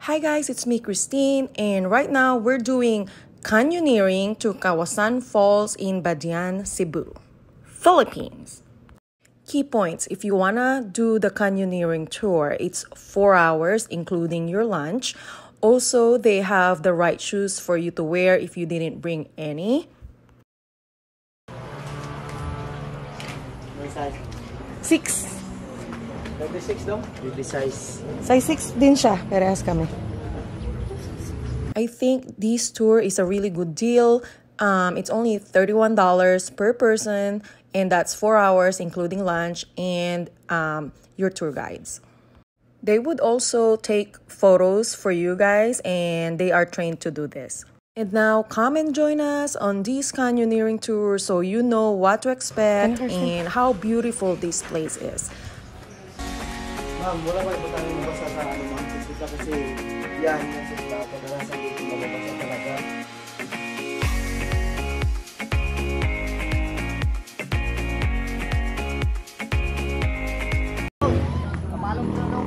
Hi guys, it's me Christine, and right now we're doing canyoneering to Kawasan Falls in Badian, Cebu, Philippines. Key points: if you wanna do the canyoneering tour, it's 4 hours including your lunch. Also, they have the right shoes for you to wear if you didn't bring any. Size? 6. 36 daw? Baby size. Size 6 din siya. Parehas kami. I think this tour is a really good deal. It's only $31 per person, and that's 4 hours including lunch and your tour guides. They would also take photos for you guys, and they are trained to do this. And now come and join us on this canyoneering tour so you know what to expect and how beautiful this place is. Ma'am, wala ba ito tayong mabasa sa ano ma'am? Kasi yan, sa kadalasan dito mababasa talaga. Kapalong na no?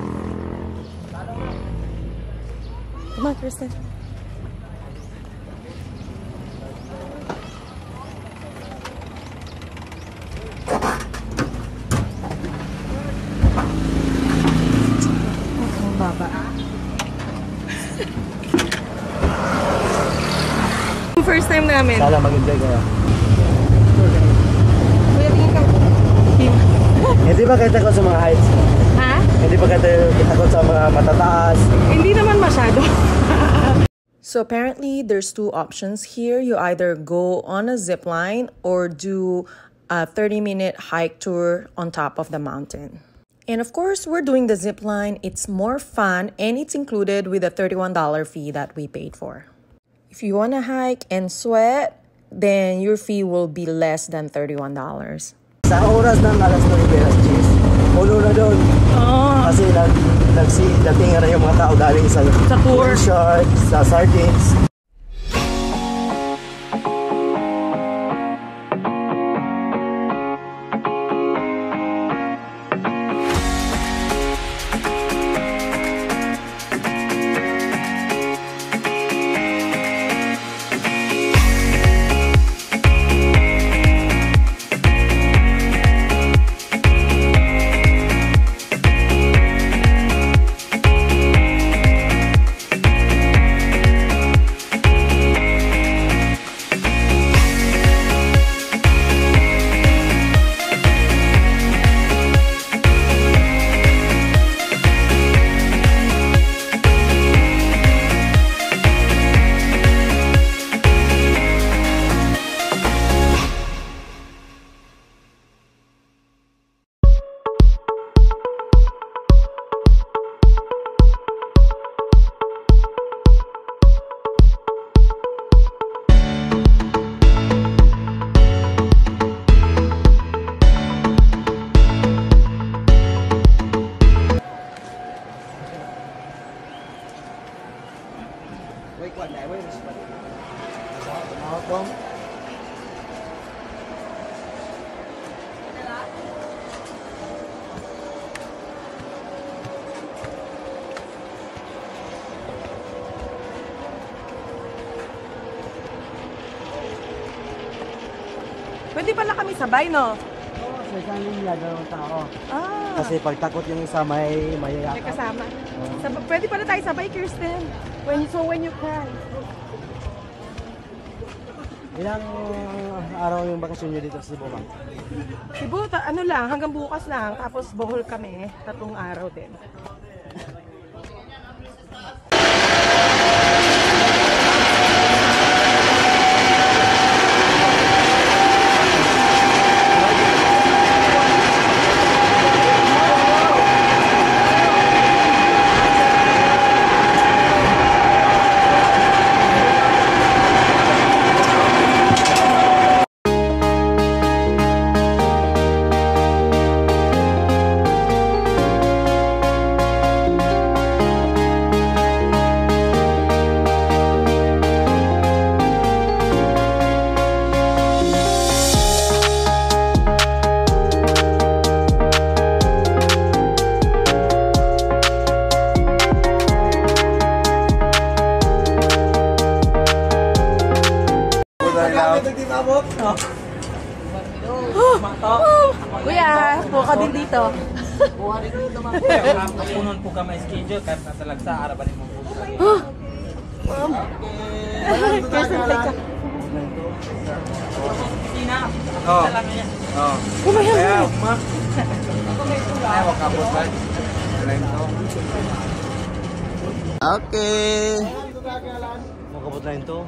Come on, Kristen. Baba. First time namin. Sana mag-enjoy kayo. Kuya, tingin ka. Hindi ba kayo takot sa mga heights? Ha? Hindi ba kayo takot sa mga matataas? Hindi naman masyado. So apparently there's two options here. You either go on a zip line or do a 30-minute hike tour on top of the mountain. And of course, we're doing the zip line. It's more fun, and it's included with the $31 fee that we paid for. If you want to hike and sweat, then your fee will be less than $31. Sa oras ng alas 9, puno na doon. Oh. Kasi datingan na yung mga tao galing sa tour. Resort, sa Sardines. Pwede pala kami sabay, no? Oo, sa isang linya, dalawang tao. Ah. Kasi pag takot yung isa, may May yakap. kasama. Pwede pala tayo sabay, Kirsten. When you cry. Ilang araw yung bakasyon nyo dito sa Cebu, ma'am? Cebu, ano lang, hanggang bukas lang. Tapos Bohol kami, 3 araw din. ito di mabot. Kuya, buka din dito. Buha rin dito mga. Punon po ka may schedule kahit nasa lagsa, araban mo po. Oh. Oh. Kaya, Ay, wakabot ba? Okay. Wakabot na ito.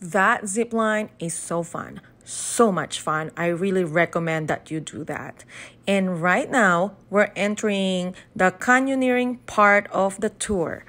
That zip line is so fun. So much fun. I really recommend that you do that. And right now, we're entering the canyoneering part of the tour.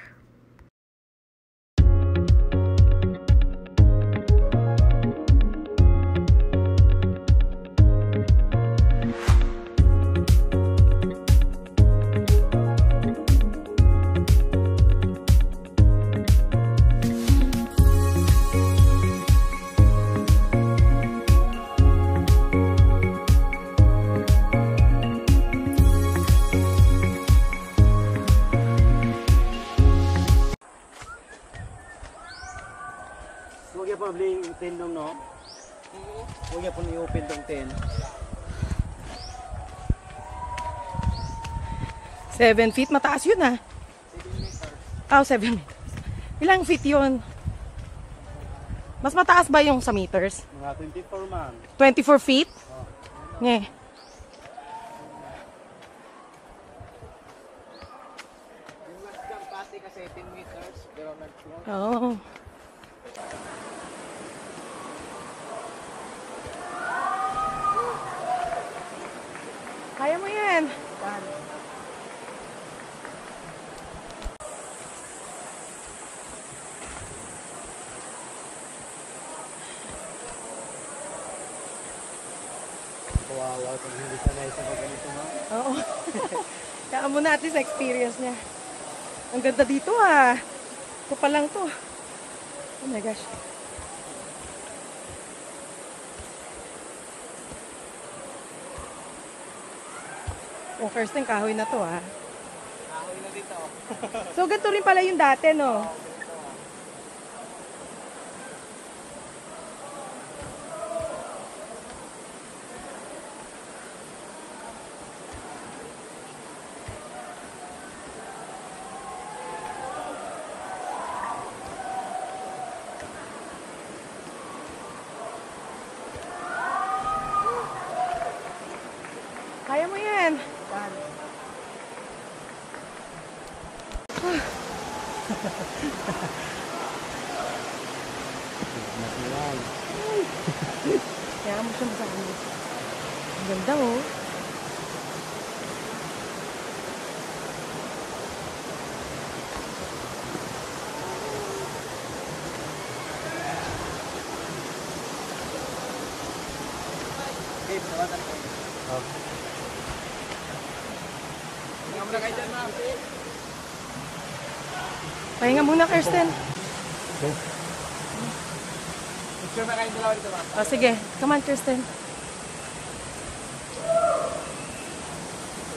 Huwag yan pa bling 10 nung no? Huwag yan po i-open tong 10. 7 feet, mataas yun ah. 7 meters. Ilang feet yun? Mas mataas ba yung sa meters? Mga 24 man. 24 feet? Nye. Yung last jump pati kasi 10 meters, pero nag-float. Oh. Kaya mo yan. Kawawa kung hindi sanay sa ganito nga. Oo. Kaya mo natin sa experience niya. Ang ganda dito ah. Ito pa lang to. Oh my gosh. Oh, first time kahoy na to ah. Kahoy na dito. So, ganito rin pala yung dati, no? Kaya mo yan. Kaya mo siya masama. Ang ganda oh. Babe, tawagan ko. Tingnan mo na kayo dyan, ma'am. Pahinga muna, Kirsten. Picture na kayong dalawa dito, ma'am. Oh, sige. Come on, Kirsten.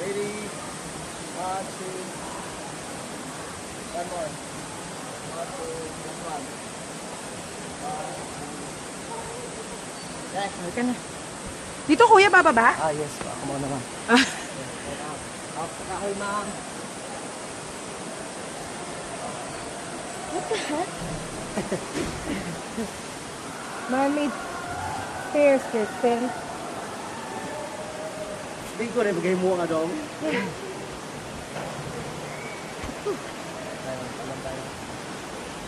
Ready? 1, 2. One more. 1, 2, just one. Okay. Okay na. Dito, kuya, bababa? Ah, yes. Ako muna naman. Up sa kahoy, ma'am. What the heck? Man-made stairs, Kirsten. Hindi ko rin bagay mo nga dong.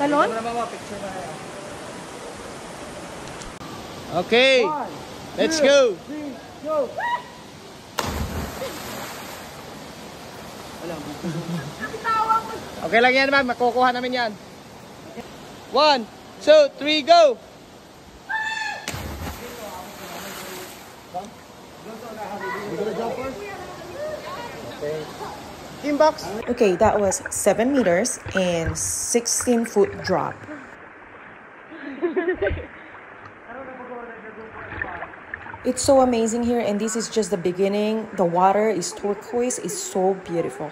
Talon? Tingnan mo na, mama. Picture na kayo. Okay. Let's go. 3, go! Okay lang yan, ma'am. Makukuha namin yan. 1, 2, 3, go! Team box. Okay, that was 7 meters and 16-foot drop. It's so amazing here, and this is just the beginning. The water is turquoise, it's so beautiful.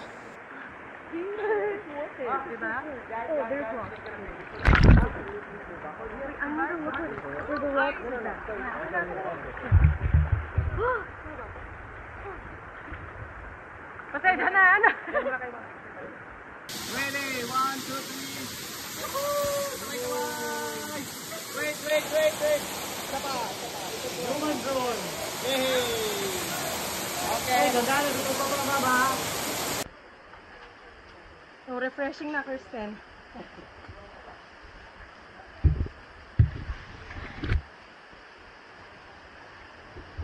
Pasensya na, ano? Ready? 1, 2, 3. Sabay-sabay. Wait. Isa pa. Roman drone. Yay! Okay. Ganda dito pa mga baba. So refreshing na, Kirsten.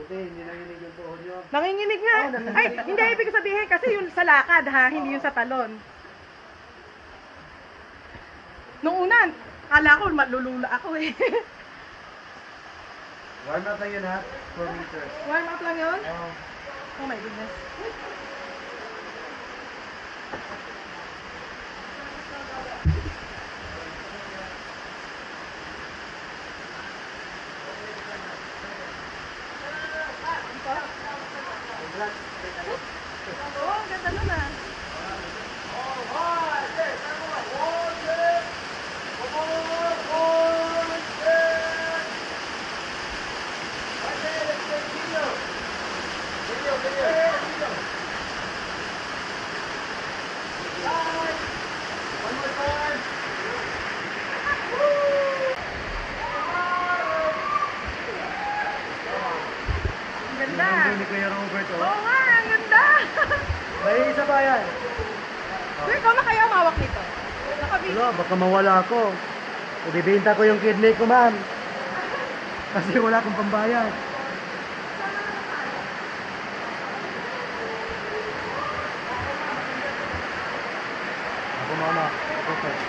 Buti, hindi nanginig yung tuhod nyo. Nanginginig nga. Ay, hindi ibig sabihin kasi yun sa lakad ha, hindi yun sa talon. Nung una, kala ko malulula ako eh. Warm up lang yun ha. 4 meters. Warm up lang yun? Oh. Oh my goodness. Oh, ang ganda nun ah. Ang ganda. Hindi ko yung Robert oh. Oo nga, ang ganda. May isa pa yan. Sir, ikaw na kaya mawak nito? Nakabili. Wala, baka mawala ako. Ibibenta ko yung kidney ko, ma'am. Kasi wala akong pambayad. Ako mama. Ako first.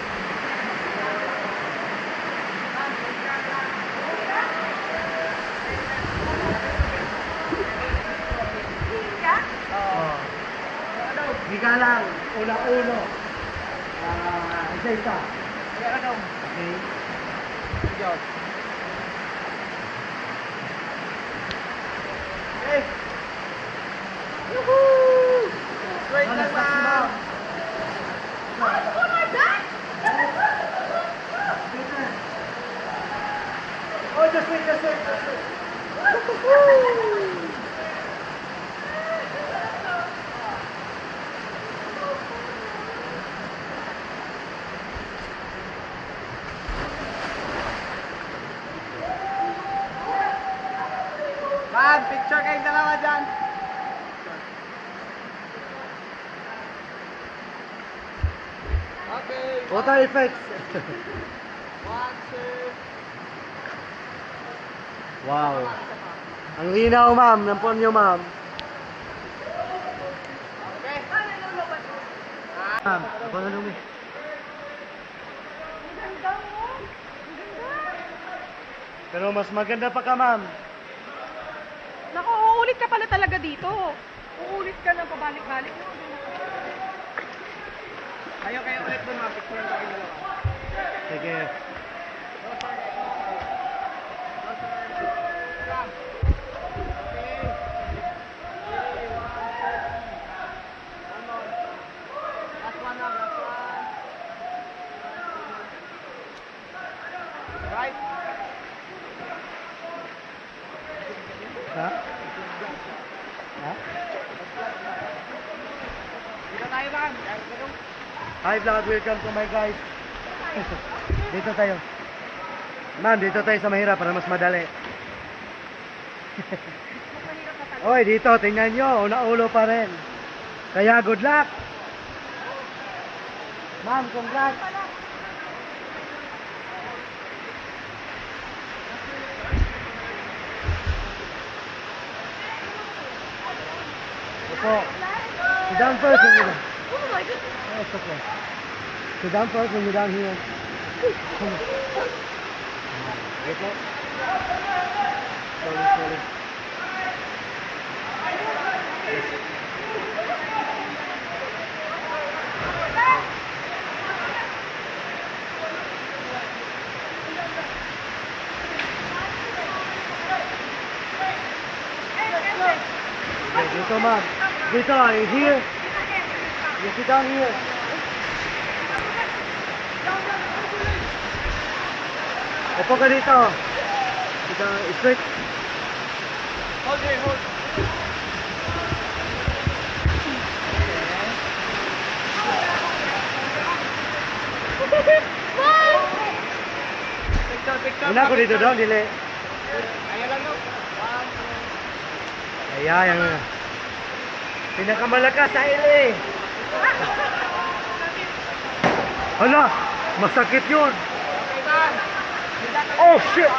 Oo. Giga lang. Ulang-ulo. Isa-isa. Kaya ano? Okay. Diyan. Okay. Woohoo! Straight Ma'am, lang, taxi, ma'am. ma'am. Oh, just wait, just wait, just wait. Ma'am, picture kayong dalawa dyan. Okay. Water effects. 1, 2. Wow. Ang linaw, ma'am. Ng ponyo, ma'am. Okay. Ma'am, ako na lumi. Pero mas maganda pa ka, ma'am. Naku, uulit ka pala talaga dito. Uulit ka na pabalik-balik. Kayo ulit doon, ma'am. Picture kayong dalawa. Sige. Right? Ha? Ha? Dito tayo, ma'am. Hi vlog, welcome to my guys. Dito tayo. Ma'am, dito tayo sa mahirap para mas madali. Oy, dito, tingnan nyo, una-ulo pa rin. Kaya good luck. Ma'am, congrats. Opo. Sit down first when you're done. Oh my goodness. Oh, it's okay. Sit down first when you're down here. Come on. Wait lang. Slowly, slowly. Okay, dito ma'am. Dito, here. You sit down here. Opo ka dito. Sit down, straight. Hold here, hold. Picture. Una ko dito daw, dili. Ayan lang yun. 1, 2. Ayan, yung pinakamalakas sa ili. Hala, masakit yun. Okay, ma'am. Oh, shit.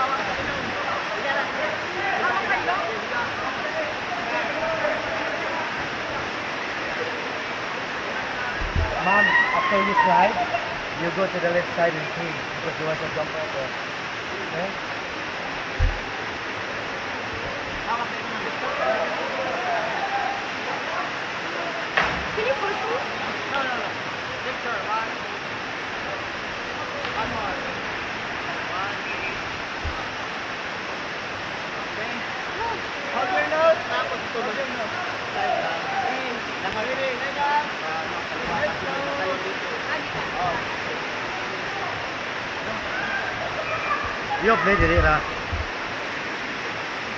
Ma'am, after you slide, you go to the left side and clean because you want to jump over. Okay? Can you push me? No. Picture. 1. One more. 1. Okay. Hold your nose. Tapos tulog yung nose. Slide lang. Nakalilig. Slide lang. Let's go. Oh. Yo, play dili ra.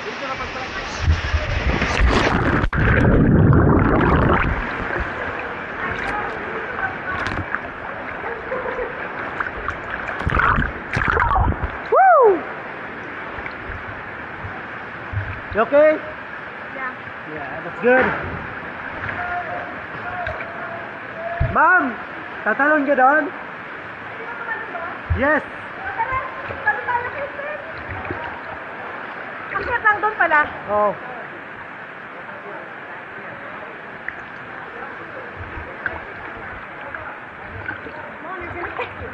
Dito na pag-practice. You okay? Yeah. Yeah, that's good. Ma'am, tatalon ka doon? Yes. Akyat lang doon pala. Oh. Mom, you're gonna kick me.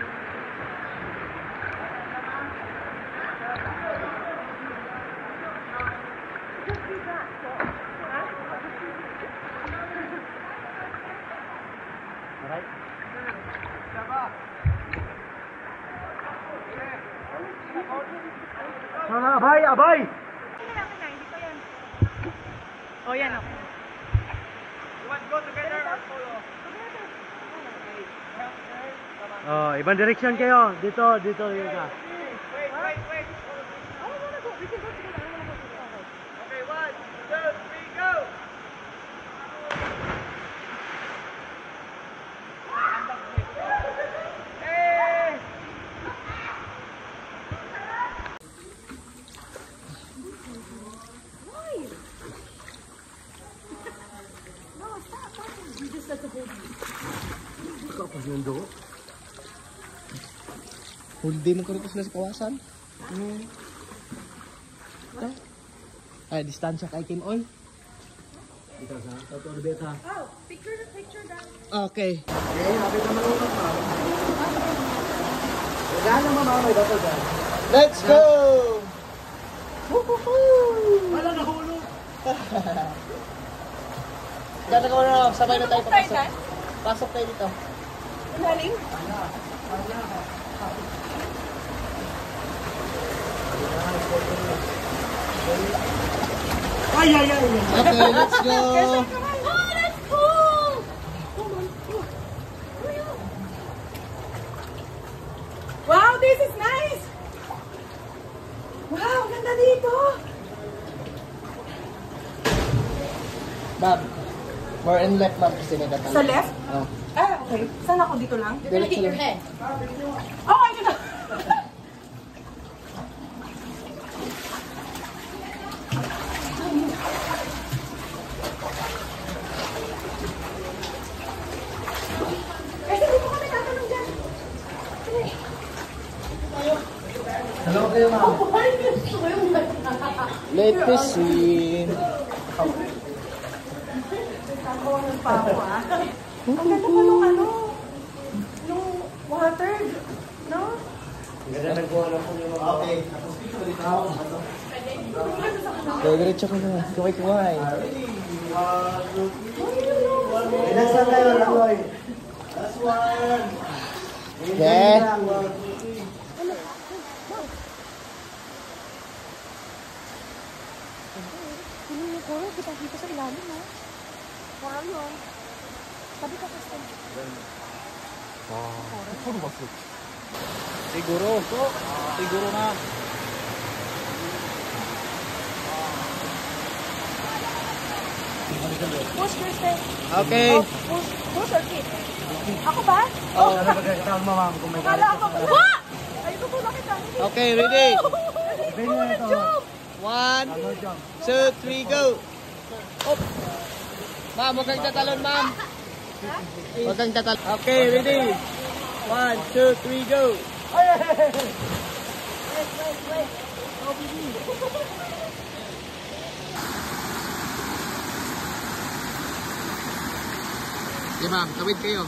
Alright. Sana, abay, abay! Hindi na, hindi ko yan. Oh, yan ako. Oh, ibang direction kayo. Dito, dito yun ka. I don't wanna go. We can go together. I don't wanna go together. Okay, 1, 2, 3, go! Hey! Kapag nando. Hindi mo ko sila sa kawasan? Ay, distansya kay Kim Oy. Dito sa, ito na beta. Oh, picture down. Okay. Okay, habit naman ulit pa. Wala na mamamay ba ito dyan? Let's go! Wala na hulog. Gana ko na, sabay na tayo Try papasok. that. Pasok tayo dito. Galing? Ay, ay, ay. Okay, let's go! Oh, that's cool! Wow, this is nice! Wow, ganda dito! Ma'am, more in left ma'am kasi nagkatalo. Sa left? Oh. Ah, okay. Saan ako dito lang? Diretso lang. Oh, I did not. Kasi dito kami tatanong dyan. Hello kayo, ma'am. Let me see. Nagkakawanan pa ako, ah. Ang ganda pa nung ano, yung water, no? Ganda nagkuha lang po yung mga... Okay. Diretso ko na. Kumay-kumay. Last one tayo, Laloy. Last one. Okay. Piling niyo ko, kita-kita sa ilalim, ha? Wow, yun. Sabi ka kasi. Siguro. Siguro na. Push, Kristen. Okay. Oh, push or kick? Ako ba? Oh, ano ba kaya mo, ma'am, kung may Akala ako. Wa! Ay, tutulak kita. Okay, ready? Pwede na ito. 1, 2, 3, go! Up! Ma'am, huwag kang tatalon, ma'am. Huwag kang tatalon. Okay, ready? 1, 2, 3, go! Okay, ma'am. Tawid kayo.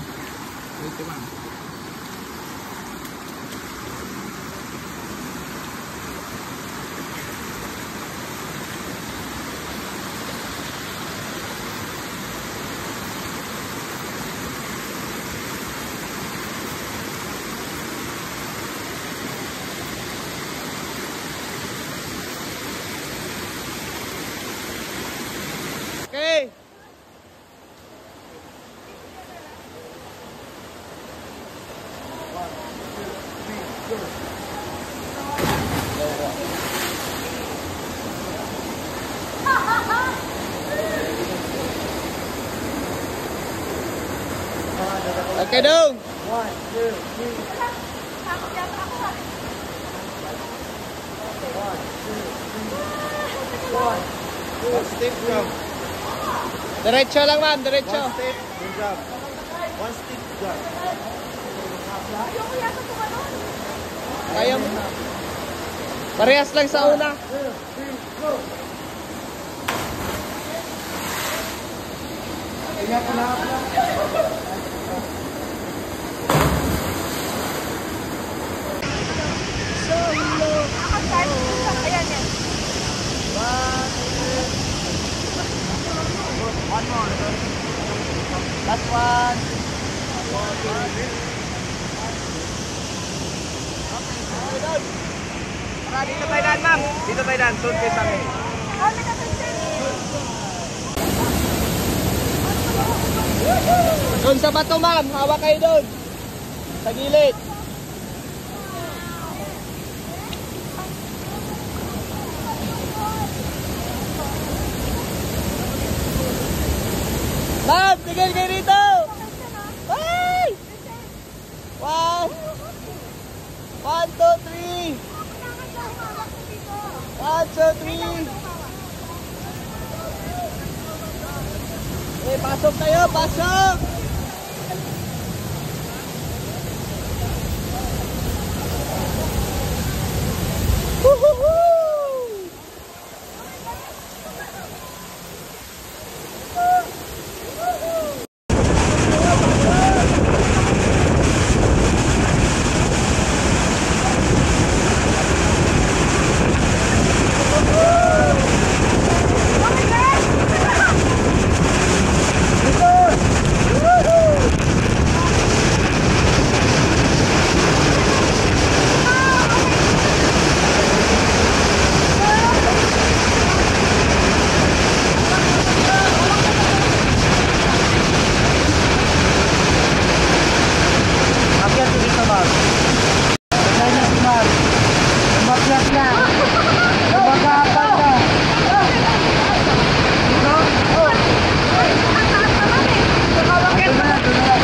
Tawid kayo, ma'am. Okay. Okay, dong. 1, 2, 3. Takot yata ako, ha? One step, jump. Diretso lang, ma'am. Diretso. One step, then jump. One step, jump. Ayoko yata tumalon. Kaya mo. Parehas lang sa una. Ingat ko na ako. Ako start. Ayan, yan. One more. Last one. Tara, dito tayo daan, ma'am. Dito tayo daan. Sunod kayo sa amin. Doon sa bato, ma'am. Hawak kayo doon. Sa gilid. Ma'am, tigil kayo dito. Ay! 1, 2, 3. 1, 2, 3. Eh, pasok tayo, pasok! Woohoo! Akyat ko dito, ma'am. Tignan niya si ma'am. Umakyat niya. Umagapal na. Dito? Ito na, ito na.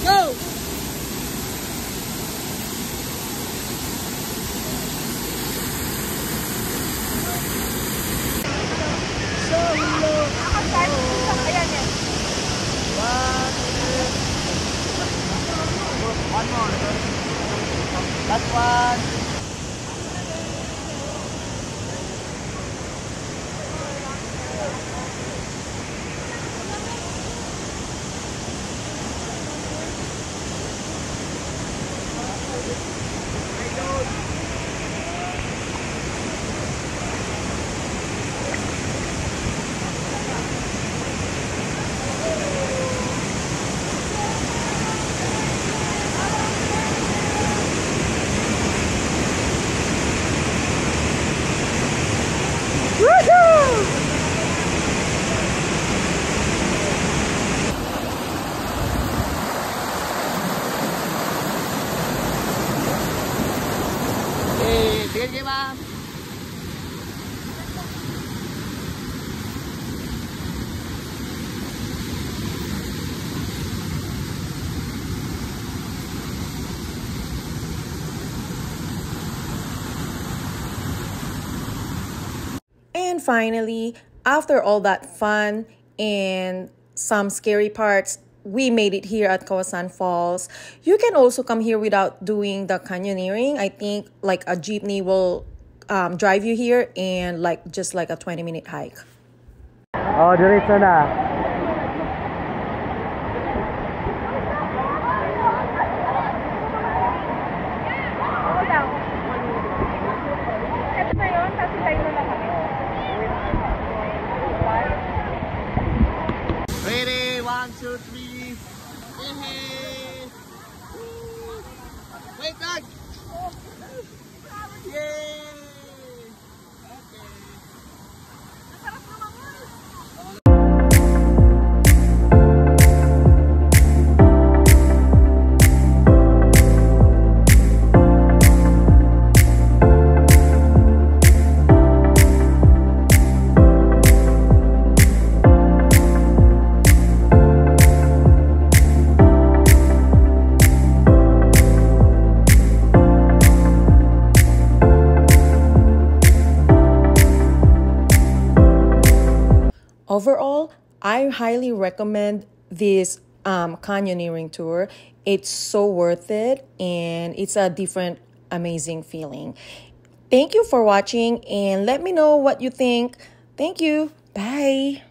Go! One more. Last one. Tigil kayo, ma'am. And finally, after all that fun and some scary parts, we made it here at Kawasan Falls. You can also come here without doing the canyoneering. I think like a jeepney will drive you here and just like a 20-minute hike. Oh, diretso na. Ito na yun, tapos tayo na lang kami. Ready? 1, 2, 3. Hey! Wait, Doug! Yay! Overall, I highly recommend this canyoneering tour. It's so worth it, and it's a different amazing feeling. Thank you for watching, and let me know what you think. Thank you. Bye.